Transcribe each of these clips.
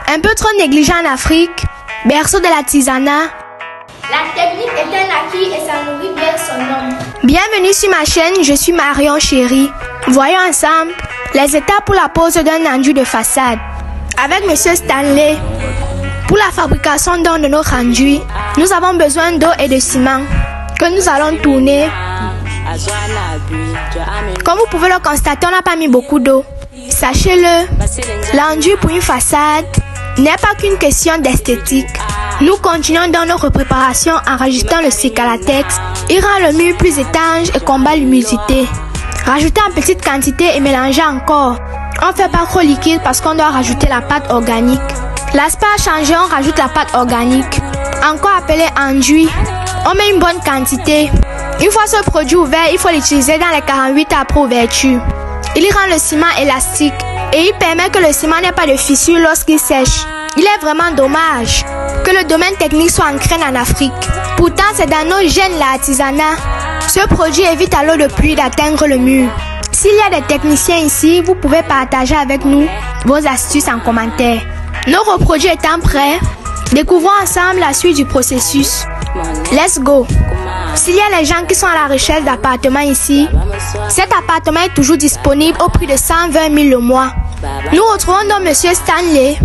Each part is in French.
Un peu trop négligé en Afrique, berceau de l'artisanat. La technique est un acquis et ça nourrit bien son homme. Bienvenue sur ma chaîne, je suis Marion Chéri. Voyons ensemble les étapes pour la pose d'un enduit de façade. Avec Monsieur Stanley, pour la fabrication d'un de nos enduits, nous avons besoin d'eau et de ciment que nous allons tourner. Comme vous pouvez le constater, on n'a pas mis beaucoup d'eau. Sachez-le, l'enduit pour une façade n'est pas qu'une question d'esthétique. Nous continuons dans notre préparation en rajoutant le Cicalatex. Il rend le mur plus étanche et combat l'humidité. Rajoutez en petite quantité et mélangez encore. On ne fait pas trop liquide parce qu'on doit rajouter la pâte organique. L'aspect a changé, on rajoute la pâte organique. Encore appelé enduit. On met une bonne quantité. Une fois ce produit ouvert, il faut l'utiliser dans les 48 heures après ouverture. Il rend le ciment élastique et il permet que le ciment n'ait pas de fissure lorsqu'il sèche. Il est vraiment dommage que le domaine technique soit ancré en Afrique. Pourtant, c'est dans nos gènes l'artisanat. Ce produit évite à l'eau de pluie d'atteindre le mur. S'il y a des techniciens ici, vous pouvez partager avec nous vos astuces en commentaire. Nos produits étant prêts, découvrons ensemble la suite du processus. Let's go! S'il y a les gens qui sont à la recherche d'appartements ici, cet appartement est toujours disponible au prix de 120 000 le mois. Nous retrouvons donc Monsieur Stanley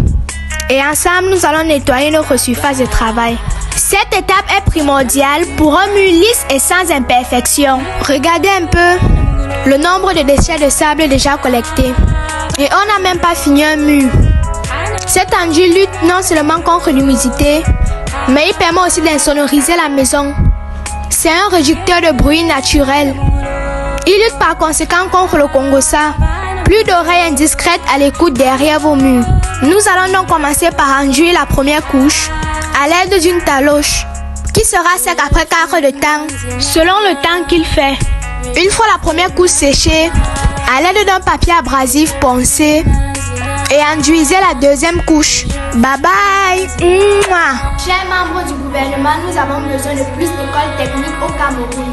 et ensemble nous allons nettoyer notre surface de travail. Cette étape est primordiale pour un mur lisse et sans imperfection. Regardez un peu le nombre de déchets de sable déjà collectés. Et on n'a même pas fini un mur. Cet enduit lutte non seulement contre l'humidité, mais il permet aussi d'insonoriser la maison. C'est un réducteur de bruit naturel. Il lutte par conséquent contre le congossa. Plus d'oreilles indiscrètes à l'écoute derrière vos murs. Nous allons donc commencer par enduire la première couche à l'aide d'une taloche qui sera sec après 4 heures de temps, selon le temps qu'il fait. Une fois la première couche séchée, à l'aide d'un papier abrasif poncé, et enduisez la deuxième couche. Bye bye. Chers membres du gouvernement, nous avons besoin de plus d'écoles techniques au Cameroun.